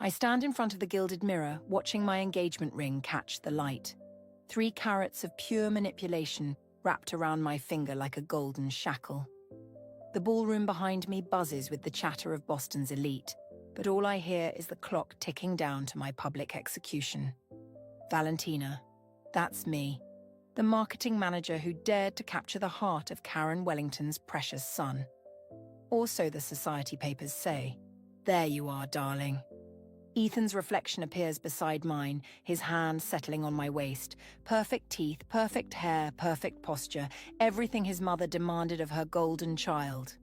I stand in front of the gilded mirror, watching my engagement ring catch the light. 3 carats of pure manipulation wrapped around my finger like a golden shackle. The ballroom behind me buzzes with the chatter of Boston's elite, but all I hear is the clock ticking down to my public execution. Valentina, that's me, the marketing manager who dared to capture the heart of Karen Wellington's precious son. Or so the society papers say. There you are, darling. Ethan's reflection appears beside mine, his hand settling on my waist. Perfect teeth, perfect hair, perfect posture, everything his mother demanded of her golden child.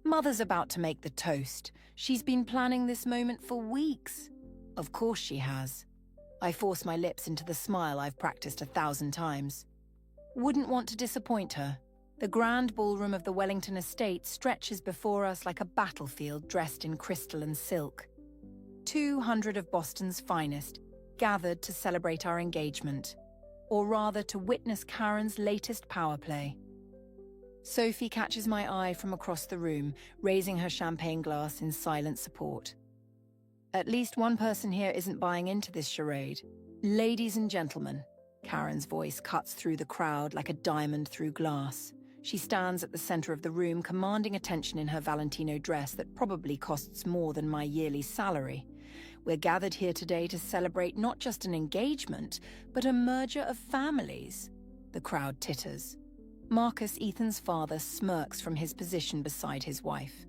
Mother's about to make the toast. She's been planning this moment for weeks. Of course she has. I force my lips into the smile I've practiced 1,000 times. Wouldn't want to disappoint her. The grand ballroom of the Wellington estate stretches before us like a battlefield dressed in crystal and silk. 200 of Boston's finest gathered to celebrate our engagement, or rather to witness Karen's latest power play. Sophie catches my eye from across the room, raising her champagne glass in silent support. At least one person here isn't buying into this charade. Ladies and gentlemen, Karen's voice cuts through the crowd like a diamond through glass. She stands at the center of the room, commanding attention in her Valentino dress that probably costs more than my yearly salary. We're gathered here today to celebrate not just an engagement, but a merger of families. The crowd titters. Marcus, Ethan's father, smirks from his position beside his wife.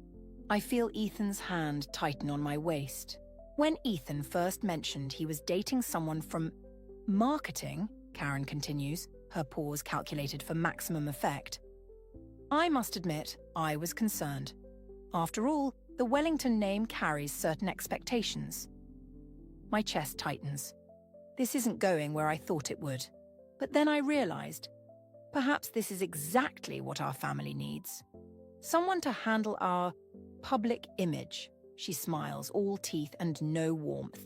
I feel Ethan's hand tighten on my waist. When Ethan first mentioned he was dating someone from marketing, Karen continues, her pause calculated for maximum effect, I must admit, I was concerned. After all, the Wellington name carries certain expectations. My chest tightens. This isn't going where I thought it would. But then I realized, perhaps this is exactly what our family needs. Someone to handle our public image. She smiles, all teeth and no warmth.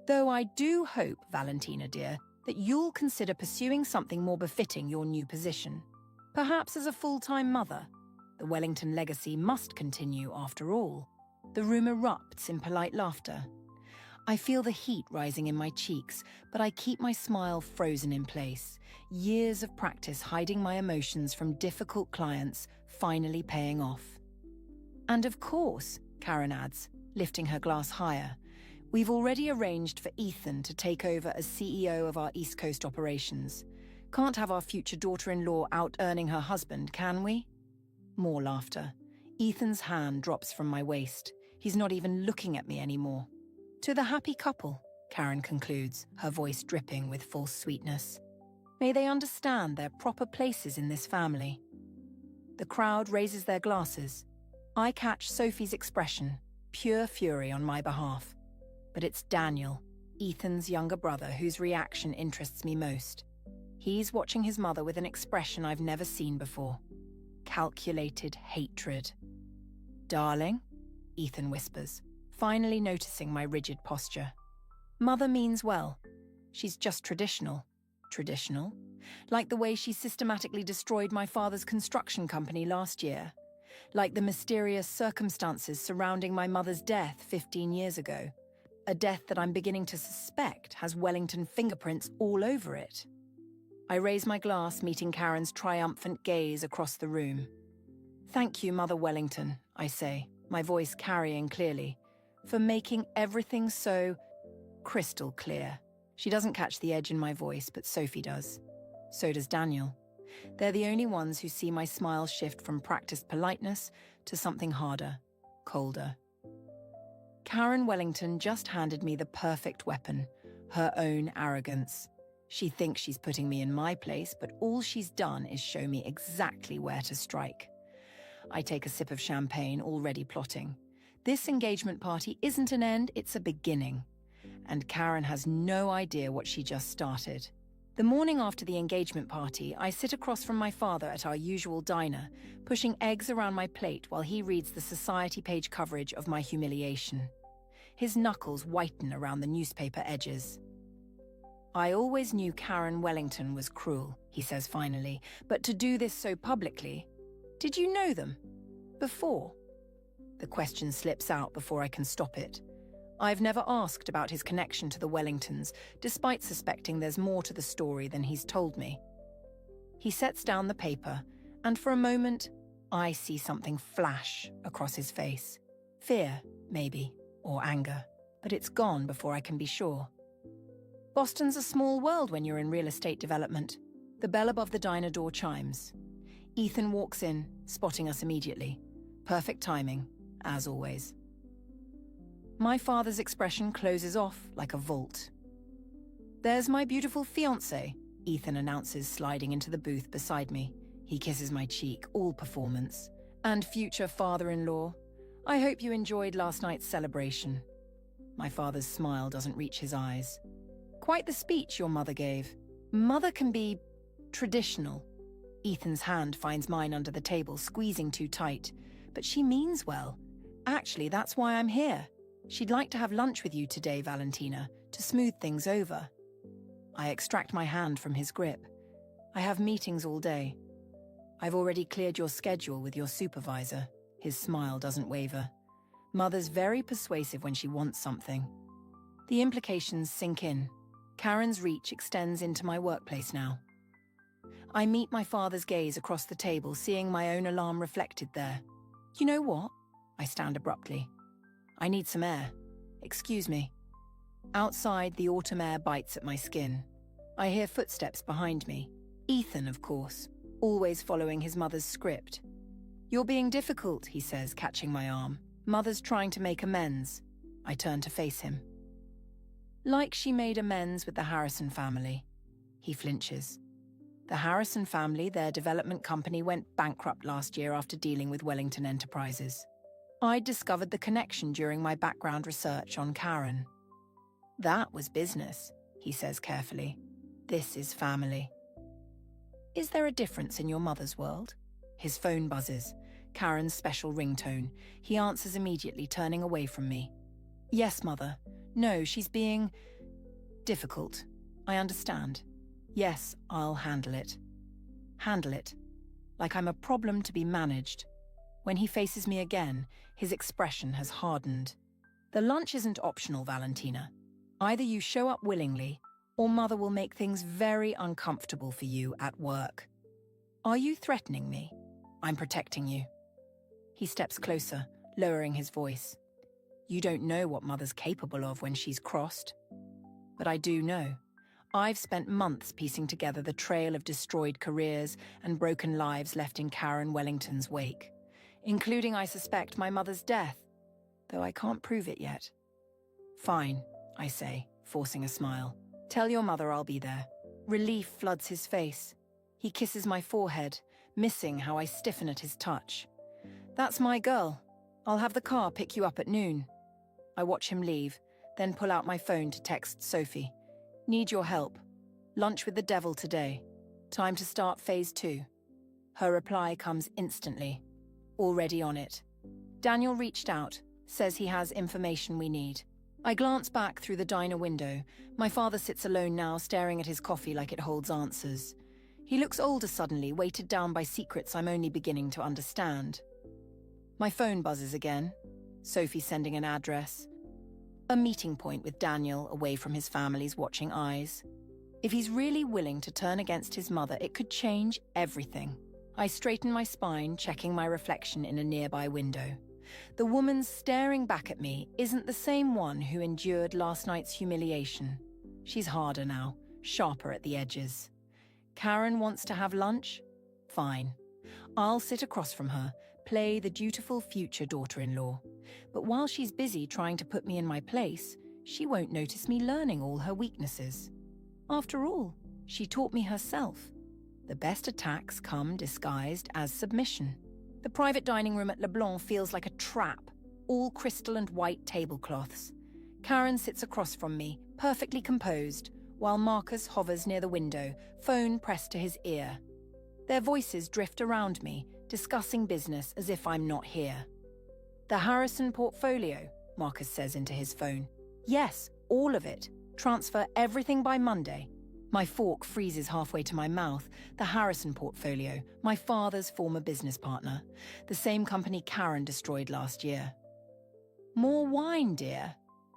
Though I do hope, Valentina dear, that you'll consider pursuing something more befitting your new position. Perhaps as a full-time mother. The Wellington legacy must continue after all. The room erupts in polite laughter. I feel the heat rising in my cheeks, but I keep my smile frozen in place. Years of practice hiding my emotions from difficult clients finally paying off. And of course, Karen adds, lifting her glass higher, we've already arranged for Ethan to take over as CEO of our East Coast operations. Can't have our future daughter-in-law out-earning her husband, can we? More laughter. Ethan's hand drops from my waist. He's not even looking at me anymore. To the happy couple, Karen concludes, her voice dripping with false sweetness. May they understand their proper places in this family. The crowd raises their glasses. I catch Sophie's expression, pure fury on my behalf. But it's Daniel, Ethan's younger brother, whose reaction interests me most. He's watching his mother with an expression I've never seen before. Calculated hatred. Darling, Ethan whispers, finally noticing my rigid posture. Mother means well. She's just traditional. Traditional? Like the way she systematically destroyed my father's construction company last year. Like the mysterious circumstances surrounding my mother's death 15 years ago. A death that I'm beginning to suspect has Wellington fingerprints all over it. I raise my glass, meeting Karen's triumphant gaze across the room. Thank you, Mother Wellington, I say, my voice carrying clearly, for making everything so crystal clear. She doesn't catch the edge in my voice, but Sophie does. So does Daniel. They're the only ones who see my smile shift from practiced politeness to something harder, colder. Karen Wellington just handed me the perfect weapon, her own arrogance. She thinks she's putting me in my place, but all she's done is show me exactly where to strike. I take a sip of champagne, already plotting. This engagement party isn't an end, it's a beginning. And Karen has no idea what she just started. The morning after the engagement party, I sit across from my father at our usual diner, pushing eggs around my plate while he reads the society page coverage of my humiliation. His knuckles whiten around the newspaper edges. I always knew Karen Wellington was cruel, he says finally, but to do this so publicly, did you know them? Before? The question slips out before I can stop it. I've never asked about his connection to the Wellingtons, despite suspecting there's more to the story than he's told me. He sets down the paper, and for a moment, I see something flash across his face. Fear, maybe, or anger, but it's gone before I can be sure. Boston's a small world when you're in real estate development. The bell above the diner door chimes. Ethan walks in, spotting us immediately. Perfect timing, as always. My father's expression closes off like a vault. "There's my beautiful fiancé," Ethan announces, sliding into the booth beside me. He kisses my cheek, all performance. "And future father-in-law, I hope you enjoyed last night's celebration." My father's smile doesn't reach his eyes. "Quite the speech your mother gave. Mother can be traditional." Ethan's hand finds mine under the table, squeezing too tight. "But she means well. Actually, that's why I'm here. She'd like to have lunch with you today, Valentina, to smooth things over." I extract my hand from his grip. "I have meetings all day." "I've already cleared your schedule with your supervisor." His smile doesn't waver. Mother's very persuasive when she wants something. The implications sink in. Karen's reach extends into my workplace now. I meet my father's gaze across the table, seeing my own alarm reflected there. "You know what?" I stand abruptly. "I need some air. Excuse me." Outside, the autumn air bites at my skin. I hear footsteps behind me. Ethan, of course, always following his mother's script. "You're being difficult," he says, catching my arm. "Mother's trying to make amends." I turn to face him. "Like she made amends with the Harrison family." He flinches. "The Harrison family, their development company, went bankrupt last year after dealing with Wellington Enterprises. I discovered the connection during my background research on Karen." "That was business," he says carefully. "This is family." "Is there a difference in your mother's world?" His phone buzzes, Karen's special ringtone. He answers immediately, turning away from me. "Yes, Mother. No, she's being difficult. I understand. Yes, I'll handle it." Handle it. Like I'm a problem to be managed. When he faces me again, his expression has hardened. "The lunch isn't optional, Valentina. Either you show up willingly, or Mother will make things very uncomfortable for you at work." "Are you threatening me?" "I'm protecting you." He steps closer, lowering his voice. "You don't know what Mother's capable of when she's crossed." "But I do know. I've spent months piecing together the trail of destroyed careers and broken lives left in Karen Wellington's wake, including, I suspect, my mother's death, though I can't prove it yet." "Fine," I say, forcing a smile. "Tell your mother I'll be there." Relief floods his face. He kisses my forehead, missing how I stiffen at his touch. "That's my girl. I'll have the car pick you up at noon." I watch him leave, then pull out my phone to text Sophie. "Need your help. Lunch with the devil today. Time to start phase 2. Her reply comes instantly. "Already on it." "Daniel reached out, says he has information we need." I glance back through the diner window. My father sits alone now, staring at his coffee like it holds answers. He looks older suddenly, weighted down by secrets I'm only beginning to understand. My phone buzzes again. Sophie sending an address. A meeting point with Daniel, away from his family's watching eyes. If he's really willing to turn against his mother, it could change everything. I straighten my spine, checking my reflection in a nearby window. The woman staring back at me isn't the same one who endured last night's humiliation. She's harder now, sharper at the edges. Karen wants to have lunch? Fine. I'll sit across from her, play the dutiful future daughter-in-law. But while she's busy trying to put me in my place, she won't notice me learning all her weaknesses. After all, she taught me herself. The best attacks come disguised as submission. The private dining room at Leblanc feels like a trap, all crystal and white tablecloths. Karen sits across from me, perfectly composed, while Marcus hovers near the window, phone pressed to his ear. Their voices drift around me, discussing business as if I'm not here. "The Harrison portfolio," Marcus says into his phone. "Yes, all of it. Transfer everything by Monday." My fork freezes halfway to my mouth. The Harrison portfolio, my father's former business partner. The same company Karen destroyed last year. "More wine, dear?"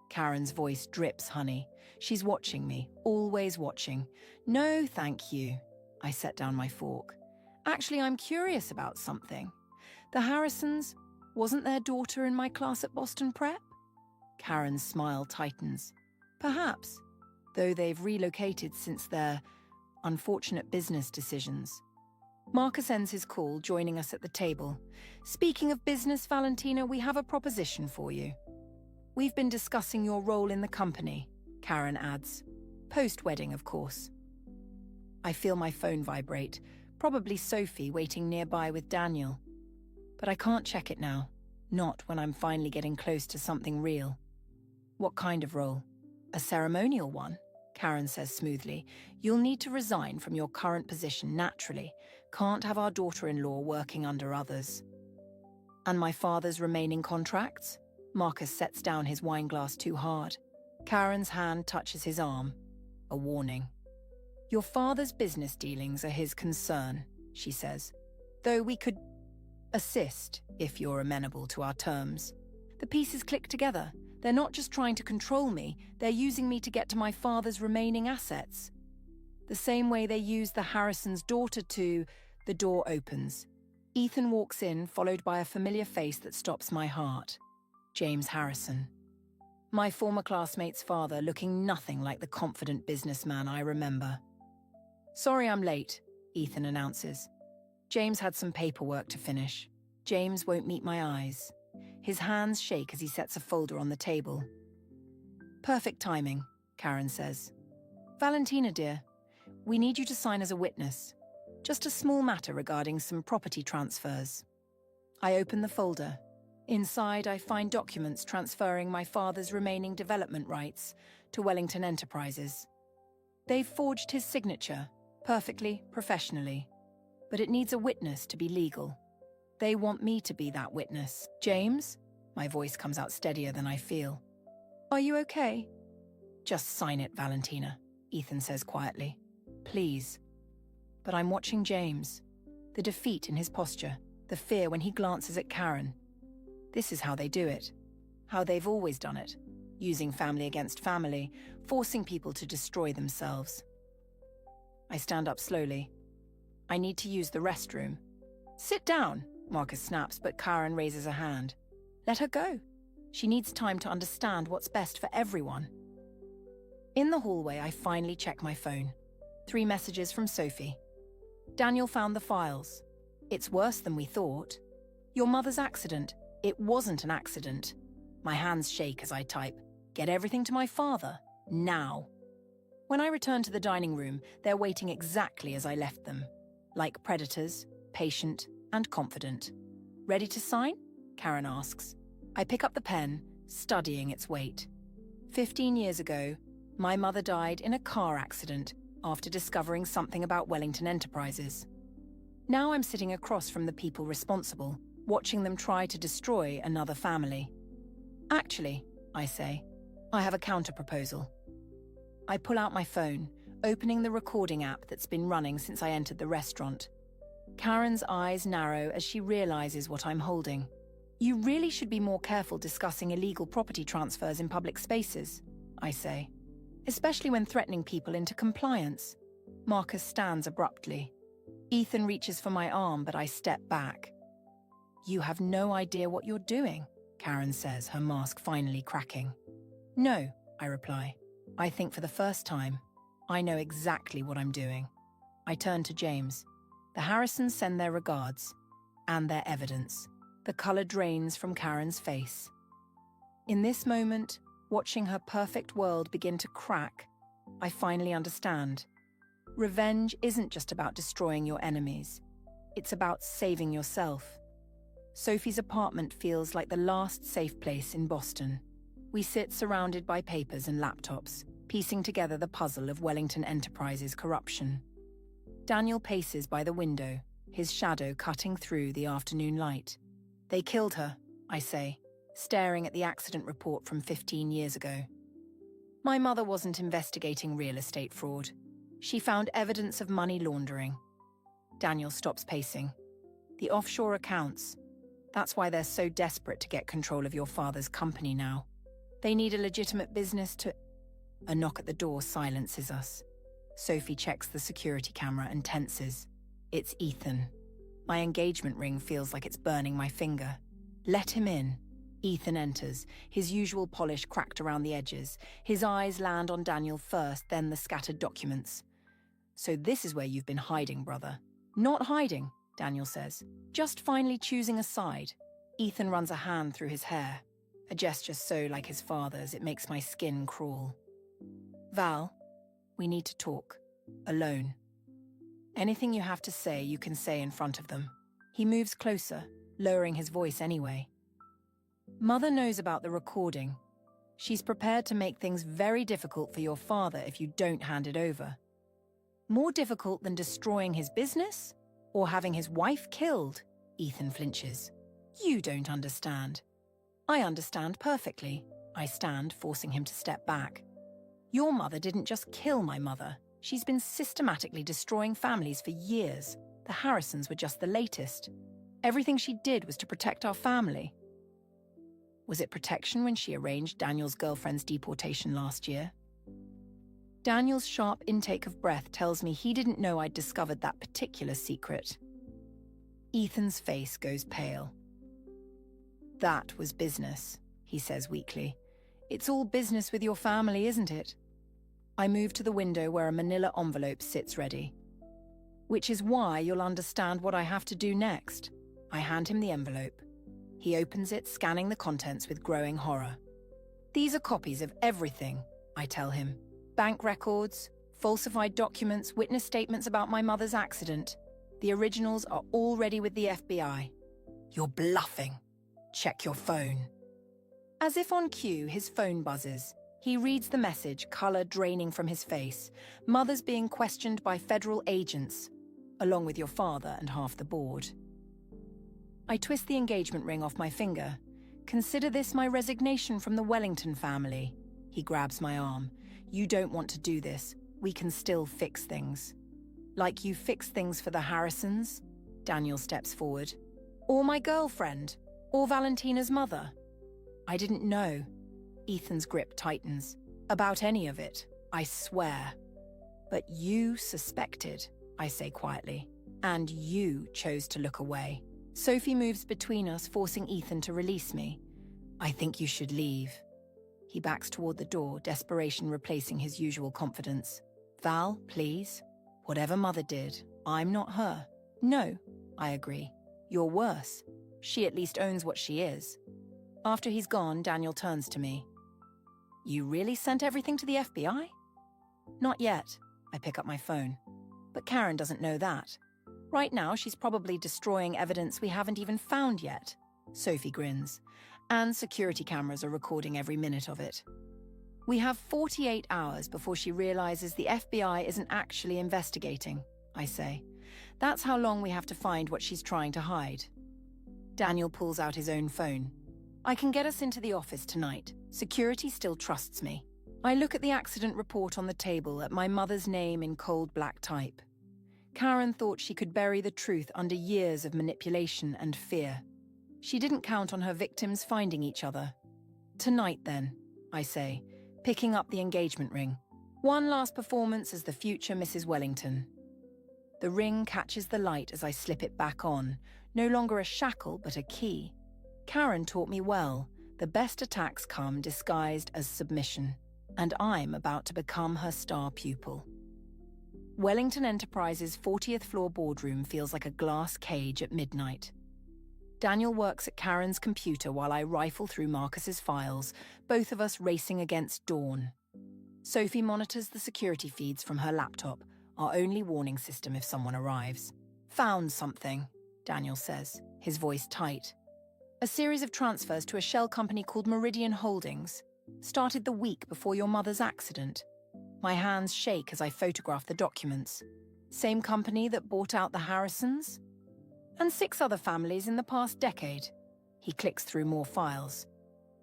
Karen's voice drips honey. She's watching me, always watching. No, thank you. I set down my fork. Actually, I'm curious about something. The Harrisons, wasn't their daughter in my class at Boston Prep? Karen's smile tightens. Perhaps, though they've relocated since their unfortunate business decisions. Marcus ends his call, joining us at the table. Speaking of business, Valentina, we have a proposition for you. We've been discussing your role in the company, Karen adds. Post-wedding, of course. I feel my phone vibrate, probably Sophie waiting nearby with Daniel. But I can't check it now, not when I'm finally getting close to something real. What kind of role? A ceremonial one? Karen says smoothly. You'll need to resign from your current position naturally. Can't have our daughter-in-law working under others. And my father's remaining contracts? Marcus sets down his wineglass too hard. Karen's hand touches his arm. A warning. Your father's business dealings are his concern, she says. Though we could assist if you're amenable to our terms. The pieces click together. They're not just trying to control me, they're using me to get to my father's remaining assets. The same way they used the Harrison's daughter to... The door opens. Ethan walks in, followed by a familiar face that stops my heart. James Harrison. My former classmate's father, looking nothing like the confident businessman I remember. Sorry I'm late, Ethan announces. James had some paperwork to finish. James won't meet my eyes. His hands shake as he sets a folder on the table. Perfect timing, Karen says. Valentina, dear, we need you to sign as a witness. Just a small matter regarding some property transfers. I open the folder. Inside, I find documents transferring my father's remaining development rights to Wellington Enterprises. They've forged his signature, perfectly, professionally. But it needs a witness to be legal. They want me to be that witness. James? My voice comes out steadier than I feel. Are you okay? Just sign it, Valentina, Ethan says quietly. Please. But I'm watching James. The defeat in his posture, the fear when he glances at Karen. This is how they do it. How they've always done it. Using family against family, forcing people to destroy themselves. I stand up slowly. I need to use the restroom. Sit down, Marcus snaps, but Karen raises a hand. Let her go. She needs time to understand what's best for everyone. In the hallway, I finally check my phone. 3 messages from Sophie. Daniel found the files. It's worse than we thought. Your mother's accident. It wasn't an accident. My hands shake as I type. Get everything to my father. Now. When I return to the dining room, they're waiting exactly as I left them. Like predators, patient and confident. Ready to sign? Karen asks. I pick up the pen, studying its weight. 15 years ago, my mother died in a car accident after discovering something about Wellington Enterprises. Now I'm sitting across from the people responsible, watching them try to destroy another family. Actually, I say, I have a counter-proposal. I pull out my phone, opening the recording app that's been running since I entered the restaurant. Karen's eyes narrow as she realizes what I'm holding. You really should be more careful discussing illegal property transfers in public spaces, I say. Especially when threatening people into compliance. Marcus stands abruptly. Ethan reaches for my arm, but I step back. You have no idea what you're doing, Karen says, her mask finally cracking. No, I reply. I think for the first time, I know exactly what I'm doing. I turn to James. The Harrisons send their regards. And their evidence. The colour drains from Karen's face. In this moment, watching her perfect world begin to crack, I finally understand. Revenge isn't just about destroying your enemies. It's about saving yourself. Sophie's apartment feels like the last safe place in Boston. We sit surrounded by papers and laptops, piecing together the puzzle of Wellington Enterprises' corruption. Daniel paces by the window, his shadow cutting through the afternoon light. They killed her, I say, staring at the accident report from 15 years ago. My mother wasn't investigating real estate fraud. She found evidence of money laundering. Daniel stops pacing. The offshore accounts. That's why they're so desperate to get control of your father's company now. They need a legitimate business to... A knock at the door silences us. Sophie checks the security camera and tenses. It's Ethan. My engagement ring feels like it's burning my finger. Let him in. Ethan enters, his usual polish cracked around the edges. His eyes land on Daniel first, then the scattered documents. So this is where you've been hiding, brother. Not hiding, Daniel says. Just finally choosing a side. Ethan runs a hand through his hair. A gesture so like his father's, it makes my skin crawl. Val, we need to talk. Alone. Anything you have to say, you can say in front of them. He moves closer, lowering his voice anyway. Mother knows about the recording. She's prepared to make things very difficult for your father if you don't hand it over. More difficult than destroying his business? Or having his wife killed? Ethan flinches. You don't understand. I understand perfectly. I stand, forcing him to step back. Your mother didn't just kill my mother. She's been systematically destroying families for years. The Harrisons were just the latest. Everything she did was to protect our family. Was it protection when she arranged Daniel's girlfriend's deportation last year? Daniel's sharp intake of breath tells me he didn't know I'd discovered that particular secret. Ethan's face goes pale. That was business, he says weakly. It's all business with your family, isn't it? I move to the window where a manila envelope sits ready. Which is why you'll understand what I have to do next. I hand him the envelope. He opens it, scanning the contents with growing horror. These are copies of everything, I tell him. Bank records, falsified documents, witness statements about my mother's accident. The originals are all ready with the FBI. You're bluffing. Check your phone. As if on cue, his phone buzzes. He reads the message, color draining from his face. Mother's being questioned by federal agents, along with your father and half the board. I twist the engagement ring off my finger. Consider this my resignation from the Wellington family. He grabs my arm. You don't want to do this. We can still fix things. Like you fixed things for the Harrisons? Daniel steps forward. Or my girlfriend? Or Valentina's mother? I didn't know. Ethan's grip tightens. About any of it, I swear. But you suspected, I say quietly. And you chose to look away. Sophie moves between us, forcing Ethan to release me. I think you should leave. He backs toward the door, desperation replacing his usual confidence. Val, please. Whatever Mother did, I'm not her. No, I agree. You're worse. She at least owns what she is. After he's gone, Daniel turns to me. You really sent everything to the FBI? Not yet. I pick up my phone. But Karen doesn't know that. Right now, she's probably destroying evidence we haven't even found yet. Sophie grins. And security cameras are recording every minute of it. We have 48 hours before she realizes the FBI isn't actually investigating, I say. That's how long we have to find what she's trying to hide. Daniel pulls out his own phone. I can get us into the office tonight. Security still trusts me. I look at the accident report on the table at my mother's name in cold black type. Karen thought she could bury the truth under years of manipulation and fear. She didn't count on her victims finding each other. Tonight, then, I say, picking up the engagement ring. One last performance as the future Mrs. Wellington. The ring catches the light as I slip it back on, no longer a shackle but a key. Karen taught me well. The best attacks come disguised as submission, and I'm about to become her star pupil. Wellington Enterprises' 40th floor boardroom feels like a glass cage at midnight. Daniel works at Karen's computer while I rifle through Marcus's files, both of us racing against dawn. Sophie monitors the security feeds from her laptop, our only warning system if someone arrives. Found something, Daniel says, his voice tight. A series of transfers to a shell company called Meridian Holdings. Started the week before your mother's accident. My hands shake as I photograph the documents. Same company that bought out the Harrisons? And 6 other families in the past decade. He clicks through more files.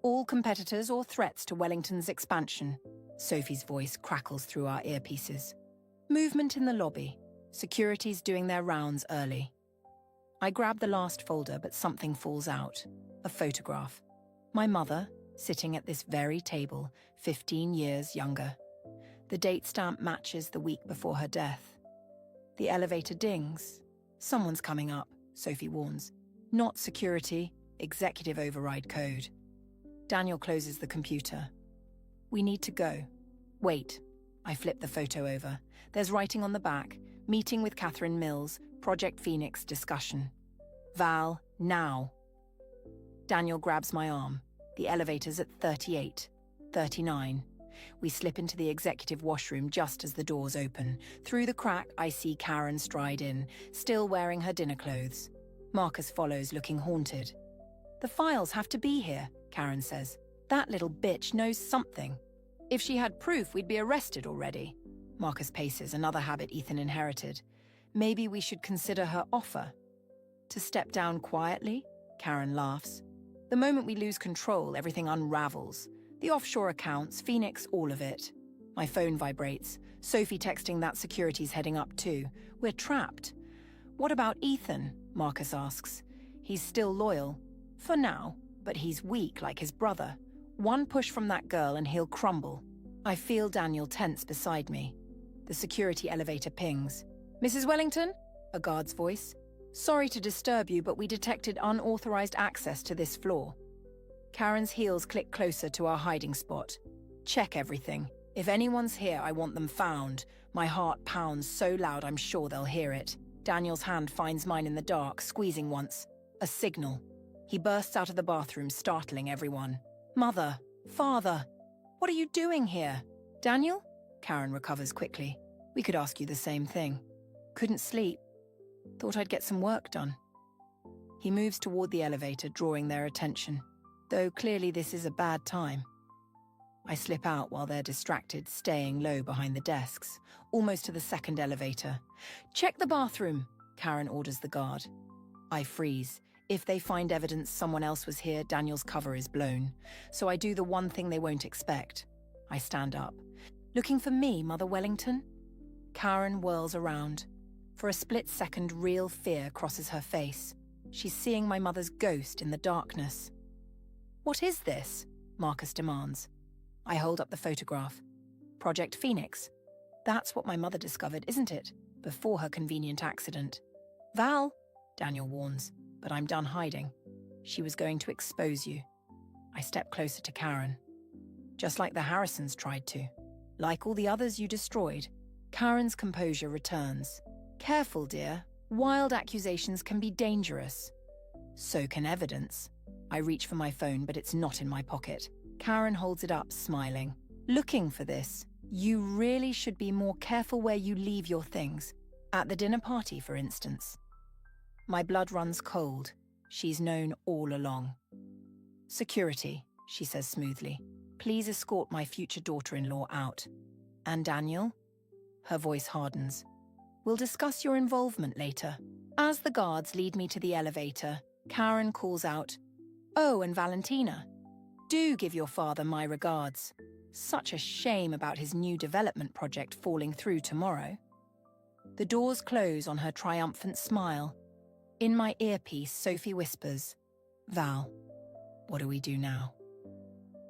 All competitors or threats to Wellington's expansion. Sophie's voice crackles through our earpieces. Movement in the lobby. Security's doing their rounds early. I grab the last folder, but something falls out. A photograph. My mother, sitting at this very table, 15 years younger. The date stamp matches the week before her death. The elevator dings. Someone's coming up, Sophie warns. Not security, executive override code. Daniel closes the computer. We need to go. Wait. I flip the photo over. There's writing on the back. Meeting with Catherine Mills, Project Phoenix discussion. Val, now. Daniel grabs my arm. The elevator's at 38, 39. We slip into the executive washroom just as the doors open. Through the crack, I see Karen stride in, still wearing her dinner clothes. Marcus follows, looking haunted. The files have to be here, Karen says. That little bitch knows something. If she had proof, we'd be arrested already. Marcus paces, another habit Ethan inherited. Maybe we should consider her offer. To step down quietly? Karen laughs. The moment we lose control, everything unravels. The offshore accounts, Phoenix, all of it. My phone vibrates. Sophie texting that security's heading up too. We're trapped. What about Ethan? Marcus asks. He's still loyal. For now. But he's weak like his brother. One push from that girl and he'll crumble. I feel Daniel tense beside me. The security elevator pings. Mrs. Wellington? A guard's voice. Sorry to disturb you, but we detected unauthorized access to this floor. Karen's heels click closer to our hiding spot. Check everything. If anyone's here, I want them found. My heart pounds so loud I'm sure they'll hear it. Daniel's hand finds mine in the dark, squeezing once. A signal. He bursts out of the bathroom, startling everyone. Mother, father, what are you doing here? Daniel? Karen recovers quickly. We could ask you the same thing. Couldn't sleep. Thought I'd get some work done. He moves toward the elevator, drawing their attention. Though clearly this is a bad time. I slip out while they're distracted, staying low behind the desks, almost to the second elevator. Check the bathroom, Karen orders the guard. I freeze. If they find evidence someone else was here, Daniel's cover is blown. So I do the one thing they won't expect. I stand up. Looking for me, Mother Wellington? Karen whirls around. For a split second, real fear crosses her face. She's seeing my mother's ghost in the darkness. What is this? Marcus demands. I hold up the photograph. Project Phoenix. That's what my mother discovered, isn't it? Before her convenient accident. Val, Daniel warns, but I'm done hiding. She was going to expose you. I step closer to Karen. Just like the Harrisons tried to. Like all the others you destroyed. Karen's composure returns. Careful, dear. Wild accusations can be dangerous. So can evidence. I reach for my phone, but it's not in my pocket. Karen holds it up, smiling. Looking for this. You really should be more careful where you leave your things. At the dinner party, for instance. My blood runs cold. She's known all along. Security, she says smoothly. Please escort my future daughter-in-law out. And Daniel? Her voice hardens. We'll discuss your involvement later. As the guards lead me to the elevator, Karen calls out, Oh, and Valentina. Do give your father my regards. Such a shame about his new development project falling through tomorrow. The doors close on her triumphant smile. In my earpiece, Sophie whispers, Val, what do we do now?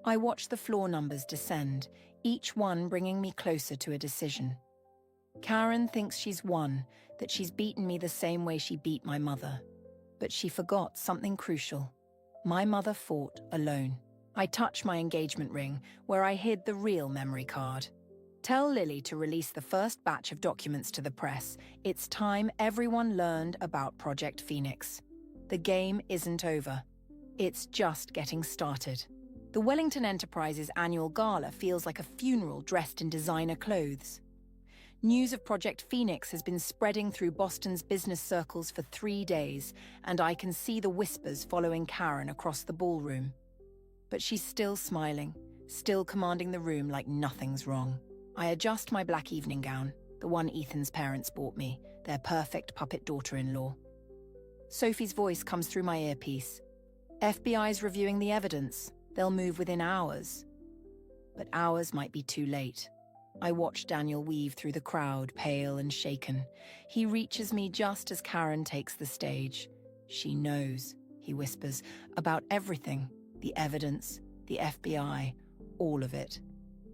I watch the floor numbers descend, each one bringing me closer to a decision. Karen thinks she's won, that she's beaten me the same way she beat my mother. But she forgot something crucial. My mother fought alone. I touch my engagement ring, where I hid the real memory card. Tell Lily to release the first batch of documents to the press. It's time everyone learned about Project Phoenix. The game isn't over. It's just getting started. The Wellington Enterprises annual gala feels like a funeral dressed in designer clothes. News of Project Phoenix has been spreading through Boston's business circles for 3 days, and I can see the whispers following Karen across the ballroom. But she's still smiling, still commanding the room like nothing's wrong. I adjust my black evening gown, the one Ethan's parents bought me, their perfect puppet daughter-in-law. Sophie's voice comes through my earpiece. FBI's reviewing the evidence. They'll move within hours. But hours might be too late. I watch Daniel weave through the crowd, pale and shaken. He reaches me just as Karen takes the stage. She knows, he whispers, about everything. The evidence, the FBI, all of it.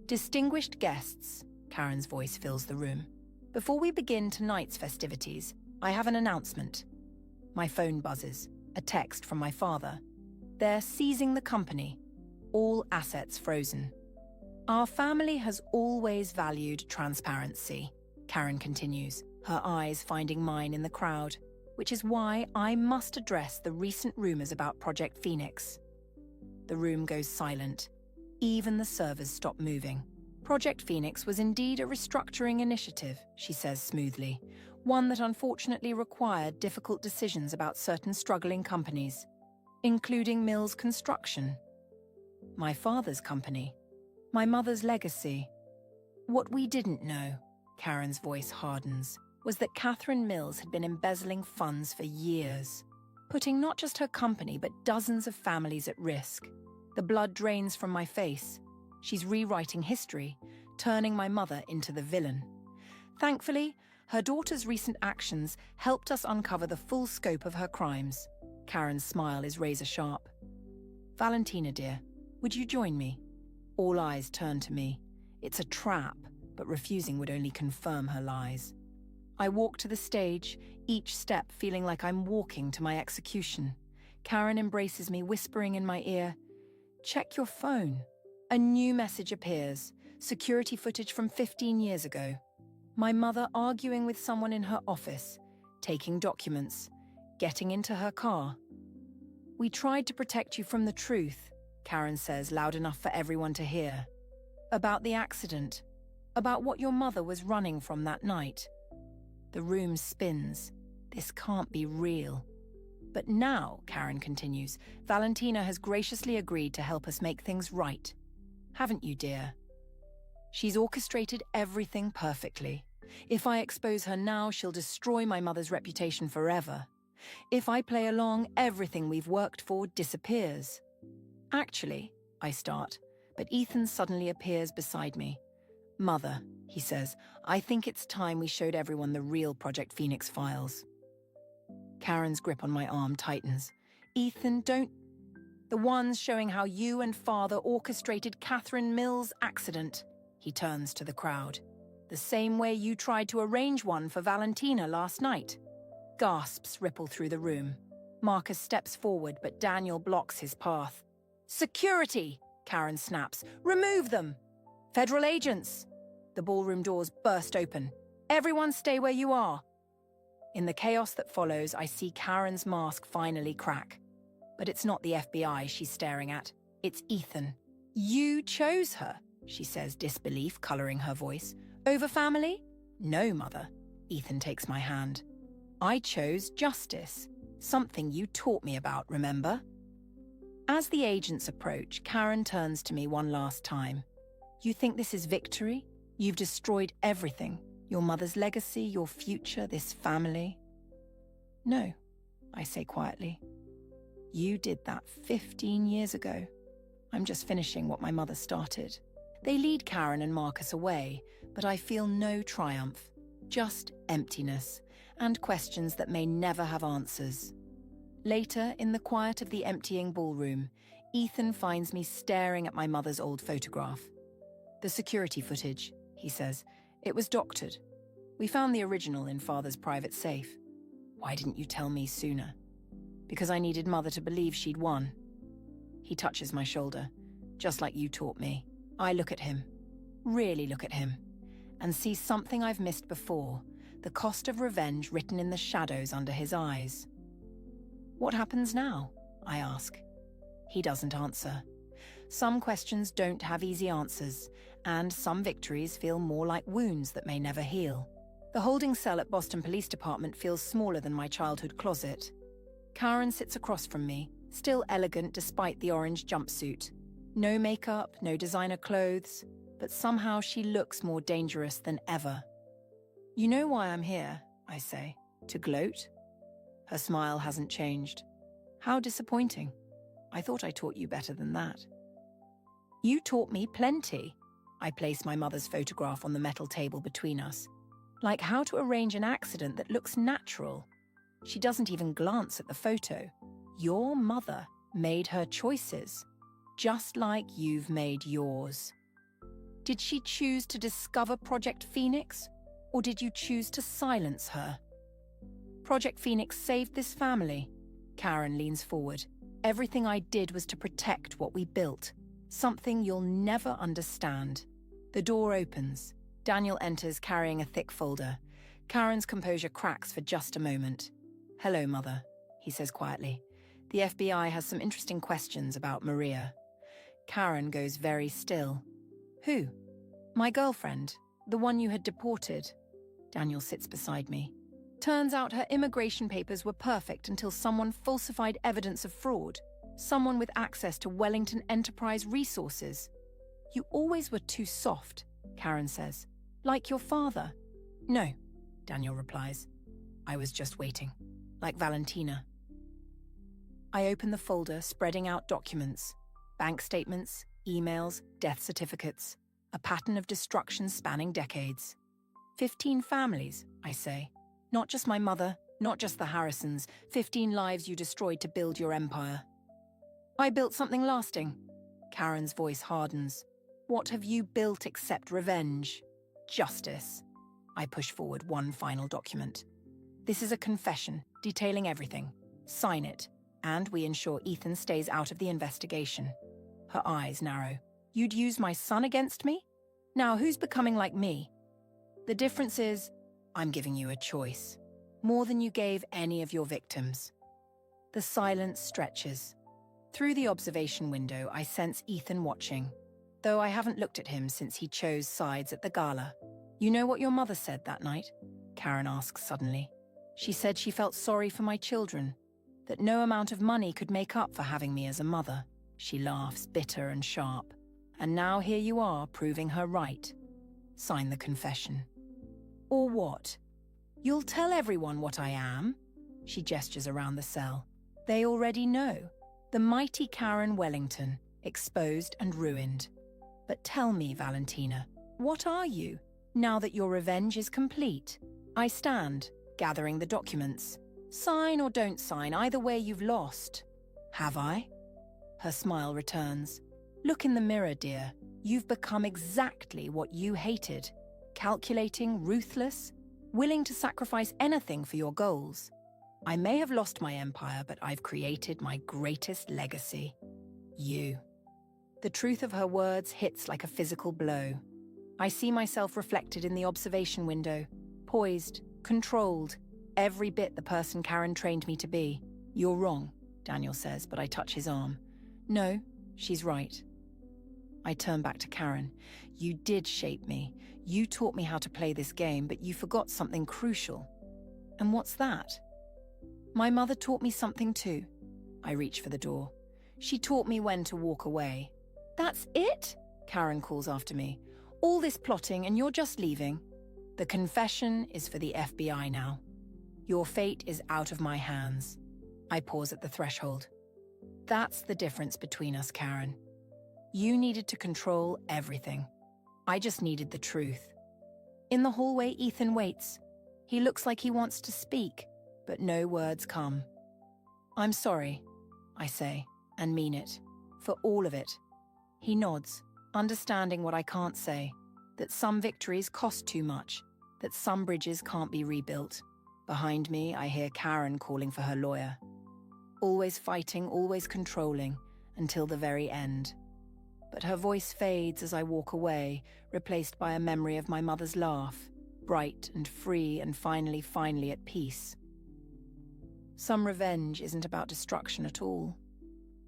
Distinguished guests, Karen's voice fills the room. Before we begin tonight's festivities, I have an announcement. My phone buzzes, a text from my father. They're seizing the company, all assets frozen. Our family has always valued transparency, Karen continues, her eyes finding mine in the crowd, which is why I must address the recent rumors about Project Phoenix. The room goes silent. Even the servers stop moving. Project Phoenix was indeed a restructuring initiative, she says smoothly, one that unfortunately required difficult decisions about certain struggling companies, including Mills Construction. My father's company. My mother's legacy. What we didn't know, Karen's voice hardens, was that Catherine Mills had been embezzling funds for years, putting not just her company but dozens of families at risk. The blood drains from my face. She's rewriting history, turning my mother into the villain. Thankfully, her daughter's recent actions helped us uncover the full scope of her crimes. Karen's smile is razor-sharp. Valentina, dear, would you join me? All eyes turn to me. It's a trap, but refusing would only confirm her lies. I walk to the stage, each step feeling like I'm walking to my execution. Karen embraces me, whispering in my ear, "Check your phone." A new message appears, security footage from 15 years ago. My mother arguing with someone in her office, taking documents, getting into her car. "We tried to protect you from the truth," Karen says, loud enough for everyone to hear. "About the accident, about what your mother was running from that night." The room spins. This can't be real. "But now," Karen continues, "Valentina has graciously agreed to help us make things right. Haven't you, dear? She's orchestrated everything perfectly. If I expose her now, she'll destroy my mother's reputation forever. If I play along, everything we've worked for disappears." "Actually," I start, but Ethan suddenly appears beside me. "Mother," he says, "I think it's time we showed everyone the real Project Phoenix files." Karen's grip on my arm tightens. "Ethan, don't..." "The ones showing how you and father orchestrated Catherine Mills' accident." He turns to the crowd. "The same way you tried to arrange one for Valentina last night." Gasps ripple through the room. Marcus steps forward, but Daniel blocks his path. "Security!" Karen snaps. "Remove them!" "Federal agents!" The ballroom doors burst open. "Everyone stay where you are!" In the chaos that follows, I see Karen's mask finally crack. But it's not the FBI she's staring at. It's Ethan. "You chose her," she says, disbelief coloring her voice. "Over family?" "No, Mother." Ethan takes my hand. "I chose justice. Something you taught me about, remember?" As the agents approach, Karen turns to me one last time. "You think this is victory? You've destroyed everything. Your mother's legacy, your future, this family." "No," I say quietly. "You did that 15 years ago. I'm just finishing what my mother started." They lead Karen and Marcus away, but I feel no triumph, just emptiness and questions that may never have answers. Later, in the quiet of the emptying ballroom, Ethan finds me staring at my mother's old photograph. "The security footage," he says. "It was doctored. We found the original in Father's private safe." "Why didn't you tell me sooner?" "Because I needed Mother to believe she'd won." He touches my shoulder. "Just like you taught me." I look at him, really look at him, and see something I've missed before, the cost of revenge written in the shadows under his eyes. "What happens now?" I ask. He doesn't answer. Some questions don't have easy answers, and some victories feel more like wounds that may never heal. The holding cell at Boston Police Department feels smaller than my childhood closet. Karen sits across from me, still elegant despite the orange jumpsuit. No makeup, no designer clothes, but somehow she looks more dangerous than ever. "You know why I'm here," I say. "To gloat?" Her smile hasn't changed. "How disappointing. I thought I taught you better than that." "You taught me plenty." I place my mother's photograph on the metal table between us. "Like how to arrange an accident that looks natural." She doesn't even glance at the photo. "Your mother made her choices." just like you've made yours. Did she choose to discover Project Phoenix, or did you choose to silence her? Project Phoenix saved this family. Karen leans forward. Everything I did was to protect what we built, something you'll never understand. The door opens. Daniel enters carrying a thick folder. Karen's composure cracks for just a moment. "Hello, Mother," he says quietly. "The FBI has some interesting questions about Maria." Karen goes very still. "Who?" "My girlfriend, the one you had deported." Daniel sits beside me. "Turns out her immigration papers were perfect until someone falsified evidence of fraud. Someone with access to Wellington Enterprise resources." "You always were too soft," Karen says. "Like your father." "No," Daniel replies. "I was just waiting. Like Valentina." I open the folder, spreading out documents. Bank statements, emails, death certificates. A pattern of destruction spanning decades. 15 families, I say. Not just my mother, not just the Harrisons. 15 lives you destroyed to build your empire. "I built something lasting." Karen's voice hardens. "What have you built except revenge?" "Justice." I push forward one final document. "This is a confession, detailing everything. Sign it, and we ensure Ethan stays out of the investigation." Her eyes narrow. "You'd use my son against me? Now who's becoming like me?" "The difference is, I'm giving you a choice. More than you gave any of your victims." The silence stretches. Through the observation window, I sense Ethan watching, though I haven't looked at him since he chose sides at the gala. "You know what your mother said that night?" Karen asks suddenly. "She said she felt sorry for my children, that no amount of money could make up for having me as a mother." She laughs, bitter and sharp. "And now here you are, proving her right. Sign the confession." "Or what? You'll tell everyone what I am?" She gestures around the cell. "They already know. The mighty Karen Wellington, exposed and ruined. But tell me, Valentina, what are you, now that your revenge is complete?" I stand, gathering the documents. "Sign or don't sign, either way you've lost." "Have I?" Her smile returns. "Look in the mirror, dear. You've become exactly what you hated. Calculating, ruthless, willing to sacrifice anything for your goals. I may have lost my empire, but I've created my greatest legacy. You." The truth of her words hits like a physical blow. I see myself reflected in the observation window, poised, controlled, every bit the person Karen trained me to be. "You're wrong," Daniel says, but I touch his arm. "No, she's right." I turn back to Karen. "You did shape me. You taught me how to play this game, but you forgot something crucial." "And what's that?" "My mother taught me something too." I reach for the door. "She taught me when to walk away." "That's it?" Karen calls after me. "All this plotting and you're just leaving?" "The confession is for the FBI now. Your fate is out of my hands." I pause at the threshold. "That's the difference between us, Karen. You needed to control everything. I just needed the truth." In the hallway, Ethan waits. He looks like he wants to speak, but no words come. "I'm sorry," I say, and mean it. For all of it. He nods, understanding what I can't say, that some victories cost too much, that some bridges can't be rebuilt. Behind me, I hear Karen calling for her lawyer. Always fighting, always controlling, until the very end. But her voice fades as I walk away, replaced by a memory of my mother's laugh, bright and free and finally at peace. Some revenge isn't about destruction at all.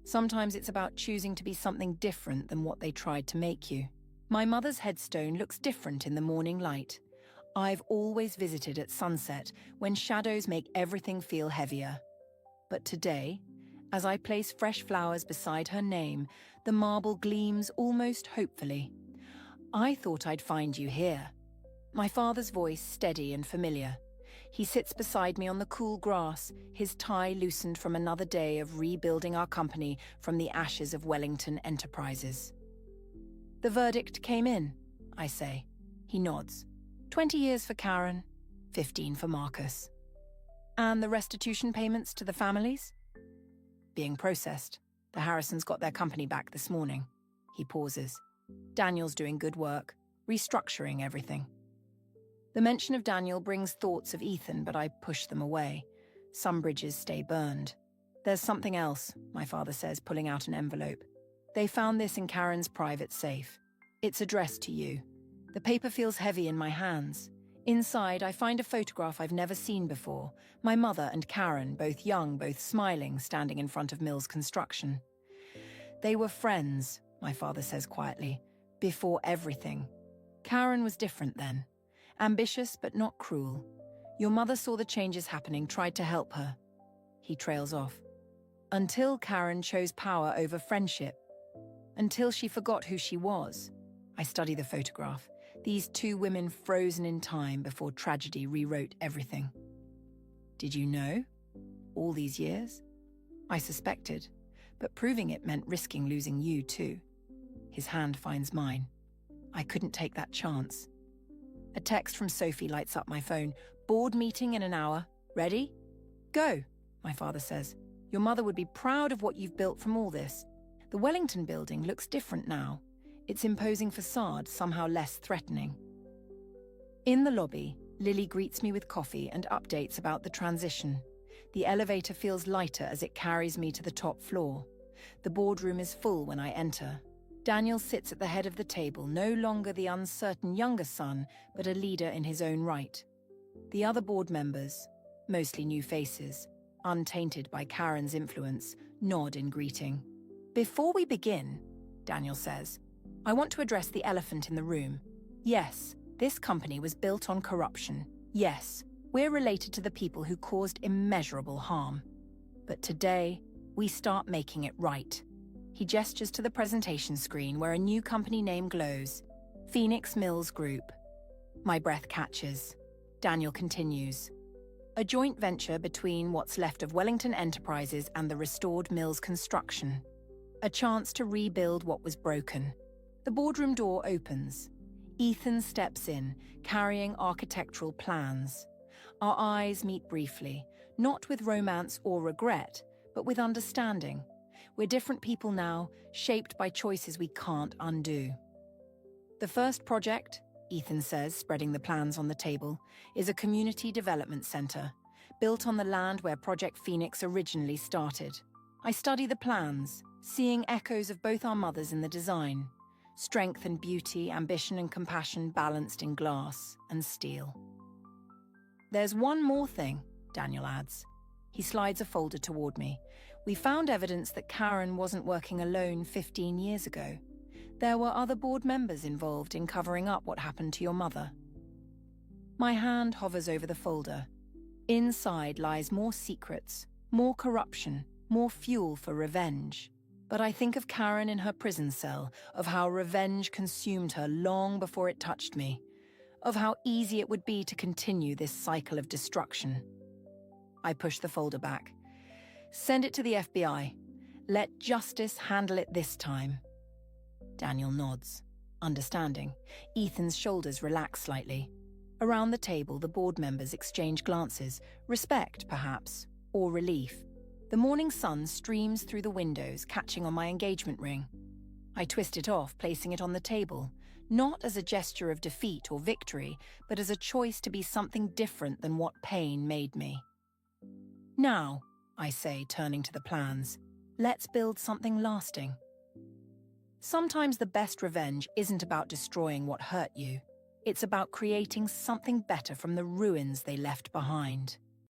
Sometimes it's about choosing to be something different than what they tried to make you. My mother's headstone looks different in the morning light. I've always visited at sunset, when shadows make everything feel heavier. But today, as I place fresh flowers beside her name, the marble gleams almost hopefully. "I thought I'd find you here." My father's voice steady and familiar. He sits beside me on the cool grass, his tie loosened from another day of rebuilding our company from the ashes of Wellington Enterprises. "The verdict came in," I say. He nods. 20 years for Karen, 15 for Marcus. "And the restitution payments to the families?" "Being processed. The Harrisons got their company back this morning. He pauses. Daniel's doing good work, restructuring everything. The mention of Daniel brings thoughts of Ethan, but I push them away. Some bridges stay burned. There's something else, my father says, pulling out an envelope. They found this in Karen's private safe. It's addressed to you. The paper feels heavy in my hands. Inside, I find a photograph I've never seen before. My mother and Karen, both young, both smiling, standing in front of Mill's construction. They were friends, my father says quietly, before everything. Karen was different then. Ambitious but not cruel. Your mother saw the changes happening, tried to help her. He trails off. Until Karen chose power over friendship. Until she forgot who she was. I study the photograph. These two women frozen in time before tragedy rewrote everything. Did you know? All these years? I suspected, but proving it meant risking losing you too. His hand finds mine. I couldn't take that chance. A text from Sophie lights up my phone. Board meeting in an hour. Ready? Go, my father says. Your mother would be proud of what you've built from all this. The Wellington building looks different now. Its imposing facade somehow less threatening. In the lobby, Lily greets me with coffee and updates about the transition. The elevator feels lighter as it carries me to the top floor. The boardroom is full when I enter. Daniel sits at the head of the table, no longer the uncertain younger son, but a leader in his own right. The other board members, mostly new faces, untainted by Karen's influence, nod in greeting. Before we begin, Daniel says, I want to address the elephant in the room. Yes, this company was built on corruption. Yes, we're related to the people who caused immeasurable harm. But today, we start making it right. He gestures to the presentation screen where a new company name glows. Phoenix Mills Group. My breath catches. Daniel continues. A joint venture between what's left of Wellington Enterprises and the restored Mills construction. A chance to rebuild what was broken. The boardroom door opens. Ethan steps in, carrying architectural plans. Our eyes meet briefly, not with romance or regret, but with understanding. We're different people now, shaped by choices we can't undo. The first project, Ethan says, spreading the plans on the table, is a community development center, built on the land where Project Phoenix originally started. I study the plans, seeing echoes of both our mothers in the design. Strength and beauty, ambition and compassion balanced in glass and steel. There's one more thing, Daniel adds. He slides a folder toward me. We found evidence that Karen wasn't working alone 15 years ago. There were other board members involved in covering up what happened to your mother. My hand hovers over the folder. Inside lies more secrets, more corruption, more fuel for revenge. But I think of Karen in her prison cell, of how revenge consumed her long before it touched me, of how easy it would be to continue this cycle of destruction. I push the folder back. Send it to the FBI. Let justice handle it this time. Daniel nods, understanding. Ethan's shoulders relax slightly. Around the table, the board members exchange glances, respect, perhaps, or relief. The morning sun streams through the windows, catching on my engagement ring. I twist it off, placing it on the table, not as a gesture of defeat or victory, but as a choice to be something different than what pain made me. Now, I say, turning to the plans, let's build something lasting. Sometimes the best revenge isn't about destroying what hurt you. It's about creating something better from the ruins they left behind.